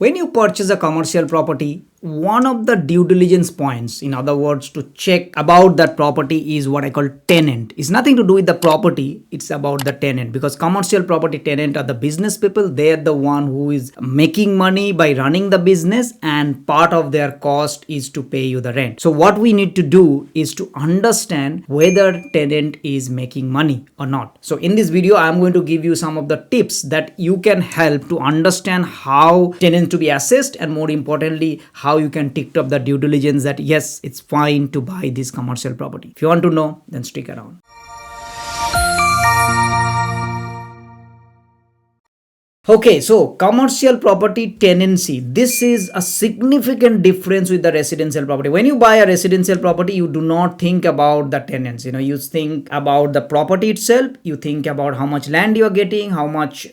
When you purchase a commercial property, one of the due diligence points, in other words, to check about that property is what I call tenant. It's nothing to do with the property, it's about the tenant, because commercial property tenant are the business people. They're the one who is making money by running the business, and part of their cost is to pay you the rent. So what we need to do is to understand whether tenant is making money or not. So in this video, I'm going to give you some of the tips that you can help to understand how tenant to be assessed, and more importantly, how you can tick up the due diligence that yes, it's fine to buy this commercial property. If you want to know, then stick around. Okay, so commercial property tenancy. This is a significant difference with the residential property. When you buy a residential property, you do not think about the tenants. You think about the property itself. You think about how much land you are getting, how much,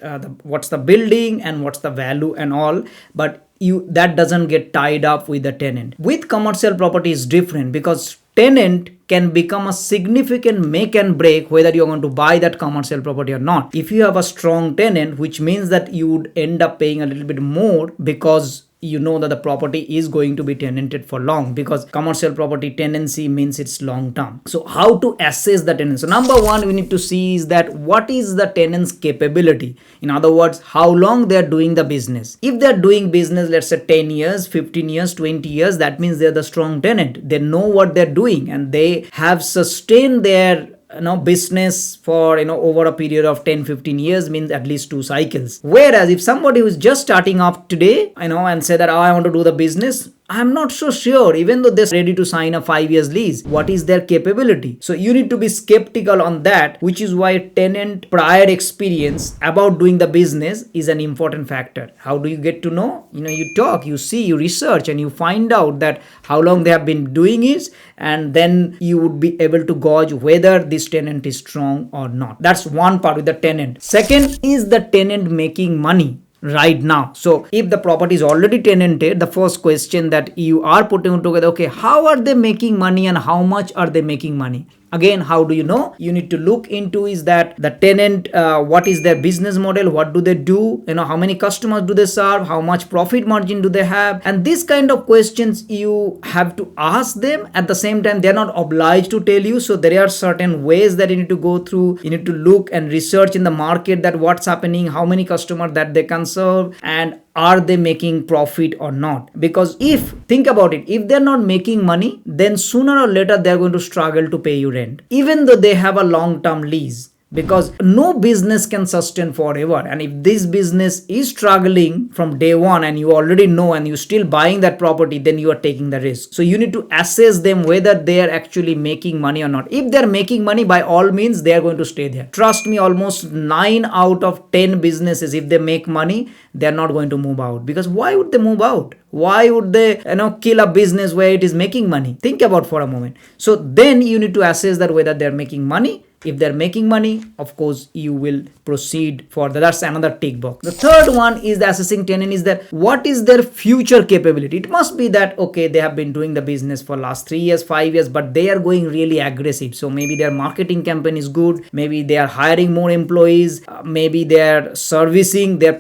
what's the building, and what's the value and all. But that doesn't get tied up with the tenant. With commercial property is different, because tenant can become a significant make and break whether you're going to buy that commercial property or not. If you have a strong tenant, which means that you would end up paying a little bit more, because you know that the property is going to be tenanted for long, because commercial property tenancy means it's long term. So how to assess the tenant? So number one, we need to see is that what is the tenant's capability. In other words, how long they're doing the business. If they're doing business, let's say 10 years, 15 years, 20 years, that means they're the strong tenant. They know what they're doing, and they have sustained their business for over a period of 10-15 years, means at least 2 cycles. Whereas if somebody who is just starting up today and say that, I want to do the business, I'm not so sure, even though they're ready to sign a 5 years lease, what is their capability. So you need to be skeptical on that, which is why tenant prior experience about doing the business is an important factor. How do you get to know? You talk, you see, you research, and you find out that how long they have been doing it, and then you would be able to gauge whether this tenant is strong or not. That's one part with the tenant. Second, is the tenant making money right now? So if the property is already tenanted, the first question that you are putting together, okay, how are they making money and how much are they making money? Again, how do you know? You need to look into is that the tenant, what is their business model, what do they do, how many customers do they serve, how much profit margin do they have, and this kind of questions you have to ask them. At the same time, they're not obliged to tell you, so there are certain ways that you need to go through. You need to look and research in the market that what's happening, how many customers that they can serve, and are they making profit or not? Because think about it, if they're not making money, then sooner or later they're going to struggle to pay you rent, even though they have a long-term lease. Because no business can sustain forever, and if this business is struggling from day one and you already know and you're still buying that property, then you are taking the risk. So you need to assess them whether they are actually making money or not. If they're making money, by all means they are going to stay there. Trust me, almost 9 out of 10 businesses, if they make money, they're not going to move out. Because why would they move out? Why would they kill a business where it is making money? Think about for a moment. So then you need to assess that whether they're making money. If they're making money, of course, you will proceed for that. That's another tick box. The third one is the assessing tenant is that what is their future capability. It must be that, okay, they have been doing the business for last 3 years, 5 years, but they are going really aggressive. So maybe their marketing campaign is good. Maybe they are hiring more employees. Maybe they are servicing their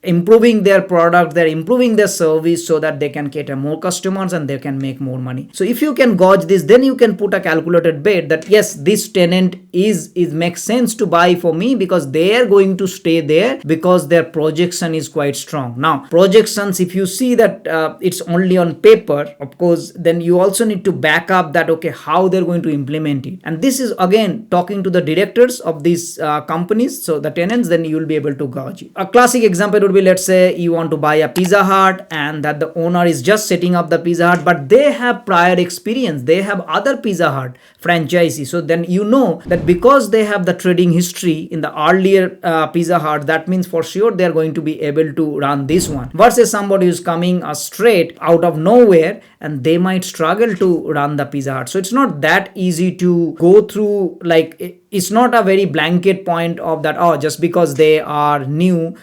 improving their product, they're improving their service so that they can cater more customers and they can make more money. So if you can gauge this, then you can put a calculated bet that yes, this tenant is makes sense to buy for me, because they are going to stay there because their projection is quite strong. Now projections, if you see that it's only on paper, of course, then you also need to back up that, okay, how they're going to implement it. And this is again talking to the directors of these companies, so the tenants, then you will be able to gauge it. A classic example would be, let's say you want to buy a Pizza Hut and that the owner is just setting up the Pizza Hut, but they have prior experience, they have other Pizza Hut franchisees. So then you know that because they have the trading history in the earlier Pizza Hut, that means for sure they're going to be able to run this one, versus somebody who's coming straight out of nowhere and they might struggle to run the Pizza Hut. So it's not that easy to go through, like it's not a very blanket point of that, oh, just because they are new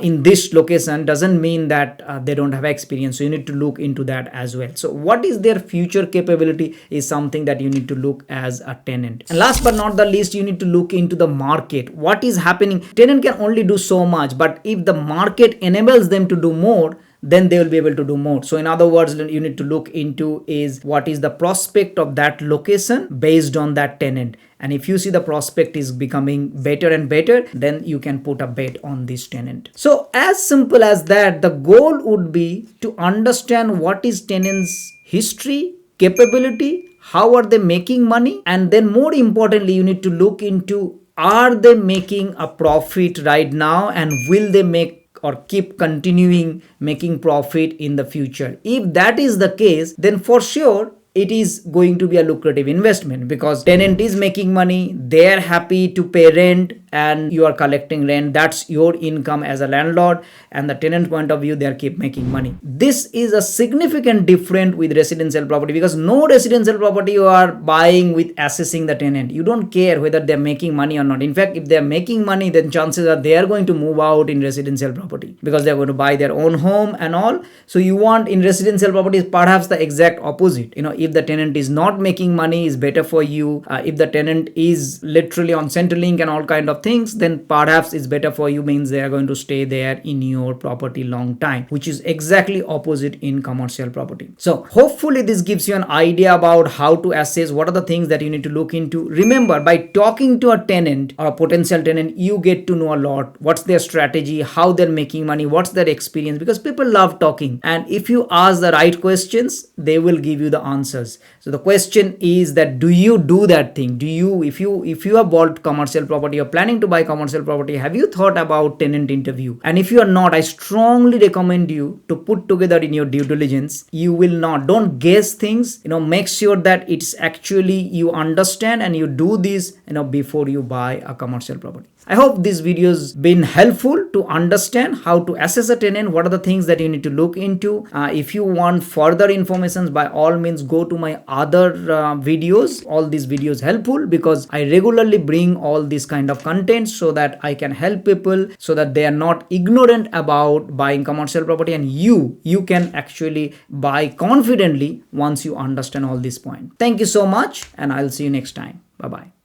in this location doesn't mean that they don't have experience. So you need to look into that as well. So what is their future capability is something that you need to look as a tenant. And last but not the least, you need to look into the market. What is happening? Tenant can only do so much, but if the market enables them to do more, then they will be able to do more. So in other words, you need to look into is what is the prospect of that location based on that tenant. And if you see the prospect is becoming better and better, then you can put a bet on this tenant. So as simple as that, the goal would be to understand what is tenant's history, capability, how are they making money, and then more importantly, you need to look into, are they making a profit right now, and will they make or keep continuing making profit in the future. If that is the case, then for sure it is going to be a lucrative investment, because tenant is making money, they are happy to pay rent, and you are collecting rent. That's your income as a landlord, and the tenant point of view, they are keep making money. This is a significant difference with residential property, because no residential property you are buying with assessing the tenant. You don't care whether they're making money or not. In fact, if they're making money, then chances are they are going to move out in residential property, because they're going to buy their own home and all. So you want in residential properties perhaps the exact opposite. If the tenant is not making money, is better for you. If the tenant is literally on Centrelink and all kind of things, then perhaps it's better for you, means they are going to stay there in your property long time, which is exactly opposite in commercial property. So hopefully this gives you an idea about how to assess what are the things that you need to look into. Remember, by talking to a tenant or a potential tenant, you get to know a lot. What's their strategy, how they're making money, what's their experience, because people love talking, and if you ask the right questions, they will give you the answers. So the question is that, do you do that thing? Do you, if you have bought commercial property or planning to buy commercial property, have you thought about tenant interview? And if you are not, I strongly recommend you to put together in your due diligence. You will not, don't guess things, make sure that it's actually you understand and you do this, before you buy a commercial property. I hope this video has been helpful to understand how to assess a tenant, what are the things that you need to look into. If you want further information, by all means go to my other videos. All these videos helpful, because I regularly bring all this kind of content so that I can help people, so that they are not ignorant about buying commercial property, and you can actually buy confidently once you understand all this point. Thank you so much, and I'll see you next time. Bye bye.